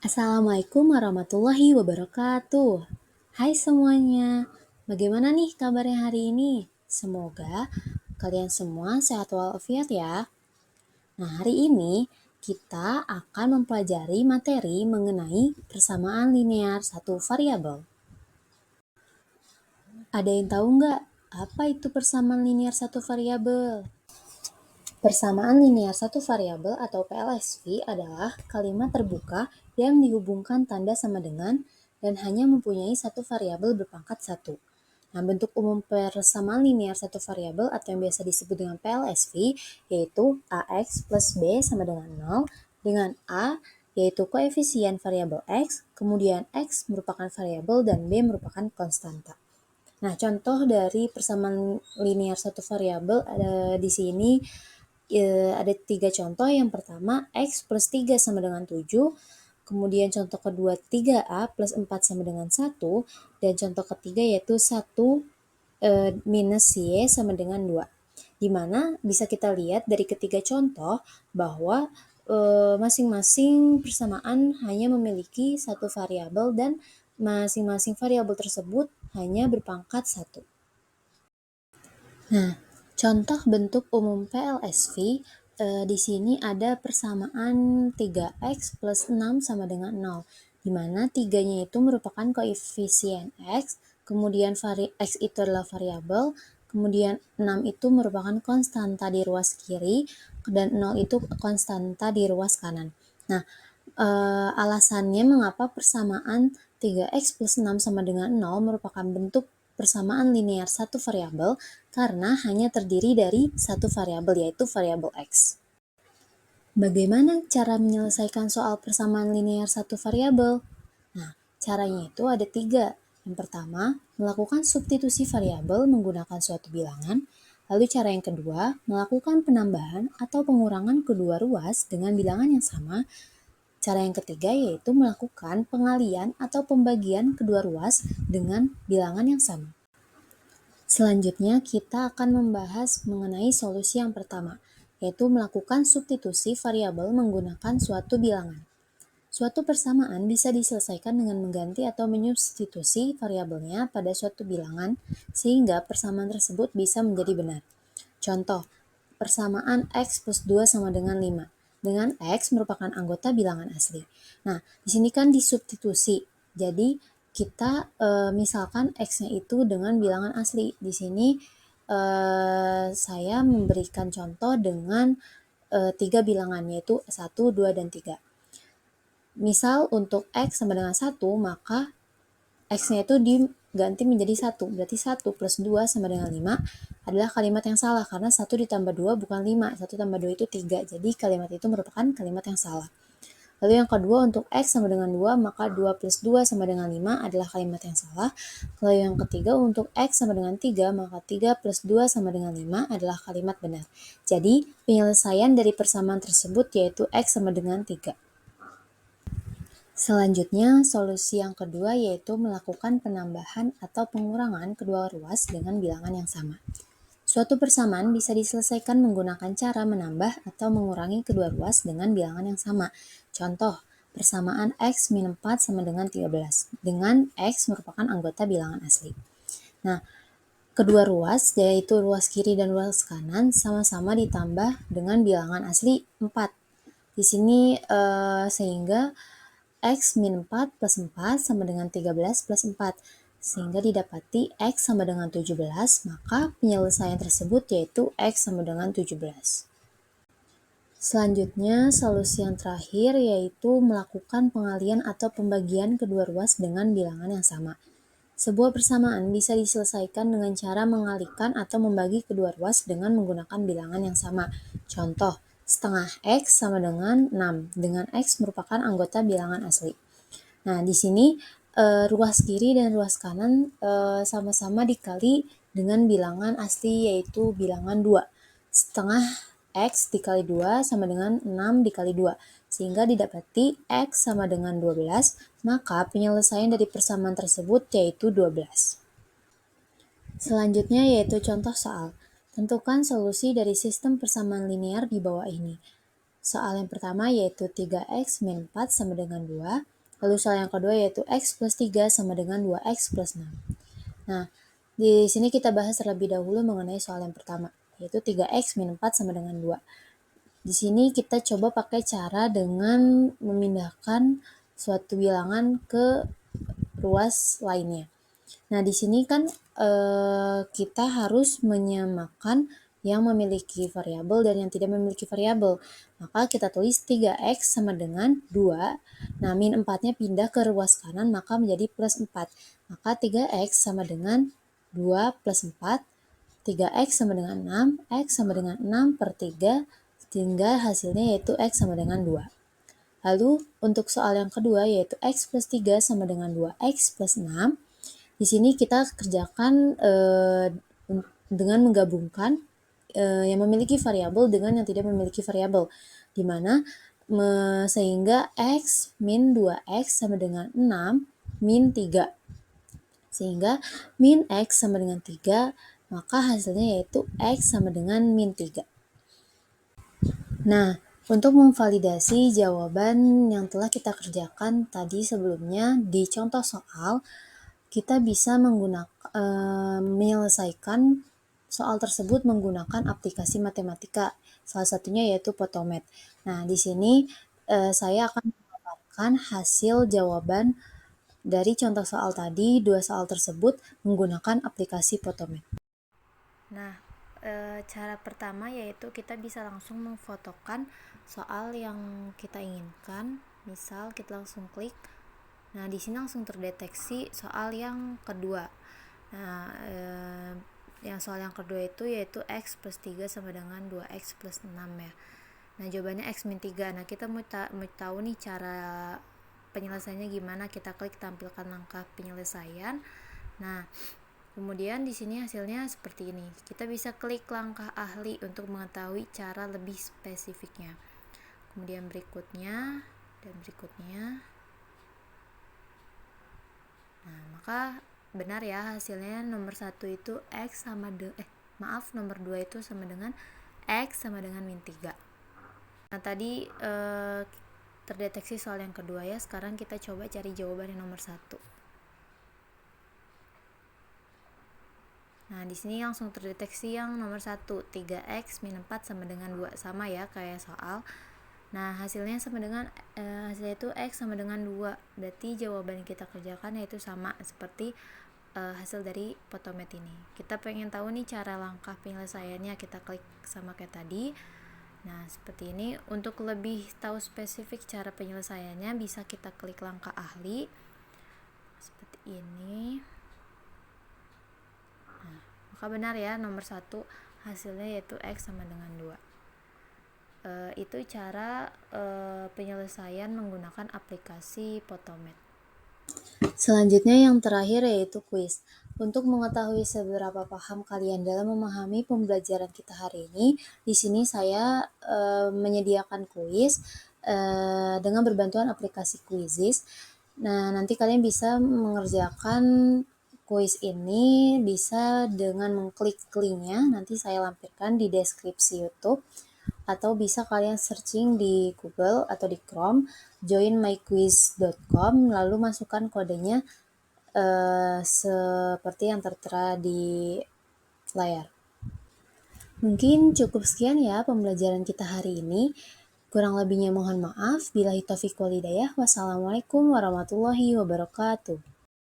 Assalamualaikum warahmatullahi wabarakatuh. Hai semuanya, bagaimana nih kabarnya hari ini? Semoga kalian semua sehat walafiat ya. Nah, hari ini kita akan mempelajari materi mengenai persamaan linear satu variabel. Ada yang tahu nggak apa itu persamaan linear satu variabel? Persamaan linear satu variabel atau PLSV adalah kalimat terbuka yang dihubungkan tanda sama dengan dan hanya mempunyai satu variabel berpangkat satu. Nah, bentuk umum persamaan linear satu variabel atau yang biasa disebut dengan PLSV yaitu AX plus B sama dengan 0 dengan A yaitu koefisien variabel X, kemudian X merupakan variabel dan B merupakan konstanta. Nah, contoh dari persamaan linear satu variabel di sini ada 3 contoh. Yang pertama, X plus 3 sama dengan 7. Kemudian contoh kedua 3A plus 4 sama dengan 1. Dan contoh ketiga yaitu 1 minus Y sama dengan 2. Dimana bisa kita lihat dari ketiga contoh bahwa masing-masing persamaan hanya memiliki satu variabel dan masing-masing variabel tersebut hanya berpangkat 1. Nah, contoh bentuk umum PLSV di sini ada persamaan 3x plus 6 sama dengan 0, di mana 3-nya itu merupakan koefisien x, kemudian x itu adalah variabel, kemudian 6 itu merupakan konstanta di ruas kiri, dan 0 itu konstanta di ruas kanan. Nah, alasannya mengapa persamaan 3x plus 6 sama dengan 0 merupakan bentuk persamaan linear satu variabel karena hanya terdiri dari satu variabel yaitu variabel X. Bagaimana cara menyelesaikan soal persamaan linear satu variabel? Nah, caranya itu ada 3. Yang pertama, melakukan substitusi variabel menggunakan suatu bilangan. Lalu cara yang kedua, melakukan penambahan atau pengurangan kedua ruas dengan bilangan yang sama. Cara yang ketiga yaitu melakukan pengalian atau pembagian kedua ruas dengan bilangan yang sama. Selanjutnya kita akan membahas mengenai solusi yang pertama, yaitu melakukan substitusi variabel menggunakan suatu bilangan. Suatu persamaan bisa diselesaikan dengan mengganti atau menyubstitusi variabelnya pada suatu bilangan sehingga persamaan tersebut bisa menjadi benar. Contoh, persamaan X plus 2 sama dengan 5, dengan X merupakan anggota bilangan asli. Nah, di sini kan disubstitusi, jadi kita misalkan X-nya itu dengan bilangan asli. Di sini saya memberikan contoh dengan 3 bilangan, yaitu 1, 2, dan 3. Misal untuk X sama dengan 1, maka X-nya itu diganti menjadi 1. Berarti 1 plus 2 sama dengan 5 adalah kalimat yang salah, karena 1 ditambah 2 bukan 5. 1 tambah 2 itu 3. Jadi kalimat itu merupakan kalimat yang salah. Lalu yang kedua untuk X sama dengan 2, maka 2 plus 2 sama dengan 5 adalah kalimat yang salah. Lalu yang ketiga untuk X sama dengan 3, maka 3 plus 2 sama dengan 5 adalah kalimat benar. Jadi penyelesaian dari persamaan tersebut yaitu X sama dengan 3. Selanjutnya, solusi yang kedua yaitu melakukan penambahan atau pengurangan kedua ruas dengan bilangan yang sama. Suatu persamaan bisa diselesaikan menggunakan cara menambah atau mengurangi kedua ruas dengan bilangan yang sama. Contoh, persamaan X min 4 sama dengan 13, dengan X merupakan anggota bilangan asli. Nah, kedua ruas, yaitu ruas kiri dan ruas kanan, sama-sama ditambah dengan bilangan asli 4. Di sini sehingga X min 4 plus 4 sama dengan 13 plus 4. Sehingga didapati X sama dengan 17, maka penyelesaian tersebut yaitu X sama dengan 17. Selanjutnya, solusi yang terakhir yaitu melakukan pengalian atau pembagian kedua ruas dengan bilangan yang sama. Sebuah persamaan bisa diselesaikan dengan cara mengalihkan atau membagi kedua ruas dengan menggunakan bilangan yang sama. Contoh, setengah X sama dengan 6, dengan X merupakan anggota bilangan asli. Nah, di sini ruas kiri dan ruas kanan sama-sama dikali dengan bilangan asli yaitu bilangan 2. Setengah X dikali 2 sama dengan 6 dikali 2. Sehingga didapati X sama dengan 12, maka penyelesaian dari persamaan tersebut yaitu 12. Selanjutnya yaitu contoh soal. Tentukan solusi dari sistem persamaan linear di bawah ini. Soal yang pertama yaitu 3x min 4 sama dengan 2. Lalu soal yang kedua yaitu X plus 3 sama dengan 2X plus 6. Nah, di sini kita bahas terlebih dahulu mengenai soal yang pertama, yaitu 3X min 4 sama dengan 2. Di sini kita coba pakai cara dengan memindahkan suatu bilangan ke ruas lainnya. Nah, di sini kan kita harus menyamakan yang memiliki variabel dan yang tidak memiliki variabel. Maka kita tulis 3X sama dengan 2. Nah, min 4-nya pindah ke ruas kanan, maka menjadi plus 4. Maka 3X sama dengan 2 plus 4. 3X sama dengan 6. X sama dengan 6 per 3. Sehingga hasilnya yaitu X sama dengan 2. Lalu, untuk soal yang kedua yaitu X plus 3 sama dengan 2X plus 6. Di sini kita kerjakan dengan menggabungkan yang memiliki variabel dengan yang tidak memiliki variabel, di mana sehingga X min 2X sama dengan 6 min 3. Sehingga min X sama dengan 3, maka hasilnya yaitu X sama dengan min 3. Nah, untuk memvalidasi jawaban yang telah kita kerjakan tadi sebelumnya di contoh soal, kita bisa menyelesaikan soal tersebut menggunakan aplikasi matematika, salah satunya yaitu Photomath. Nah, di sini saya akan memaparkan hasil jawaban dari contoh soal tadi, dua soal tersebut menggunakan aplikasi Photomath. Nah, cara pertama yaitu kita bisa langsung memfotokan soal yang kita inginkan. Misal kita langsung klik. Nah, di sini langsung terdeteksi soal yang kedua. Nah, yang soal yang kedua itu yaitu X plus 3 sama dengan 2X plus 6 ya. Nah, jawabannya X min 3. Nah, kita mau tahu nih cara penyelesaiannya gimana. Kita klik tampilkan langkah penyelesaian. Nah, kemudian di sini hasilnya seperti ini. Kita bisa klik langkah ahli untuk mengetahui cara lebih spesifiknya. Kemudian berikutnya dan berikutnya. Nah, maka benar ya hasilnya nomor 1 itu X sama nomor 2 itu sama dengan X sama dengan min 3. Nah, tadi terdeteksi soal yang kedua ya. Sekarang kita coba cari jawaban yang nomor 1. Nah, di sini langsung terdeteksi yang nomor 1, 3X min 4 sama dengan 2. Sama ya kayak soal. Nah, hasilnya sama dengan hasilnya itu X sama dengan 2. Berarti jawaban yang kita kerjakan yaitu sama seperti hasil dari Photomath ini. Kita pengen tahu nih cara langkah penyelesaiannya, kita klik sama kayak tadi. Nah, seperti ini. Untuk lebih tahu spesifik cara penyelesaiannya bisa kita klik langkah ahli. Seperti ini. Nah, maka benar ya nomor 1 hasilnya yaitu X sama dengan 2. Itu cara penyelesaian menggunakan aplikasi Photomath. Selanjutnya yang terakhir yaitu kuis. Untuk mengetahui seberapa paham kalian dalam memahami pembelajaran kita hari ini, di sini saya menyediakan kuis dengan berbantuan aplikasi Quizizz. Nah, nanti kalian bisa mengerjakan kuis ini bisa dengan mengklik linknya, nanti saya lampirkan di deskripsi YouTube, atau bisa kalian searching di Google atau di Chrome, joinmyquiz.com, lalu masukkan kodenya seperti yang tertera di layar. Mungkin cukup sekian ya pembelajaran kita hari ini. Kurang lebihnya mohon maaf. Billahi taufiq wal hidayah. Wassalamualaikum warahmatullahi wabarakatuh.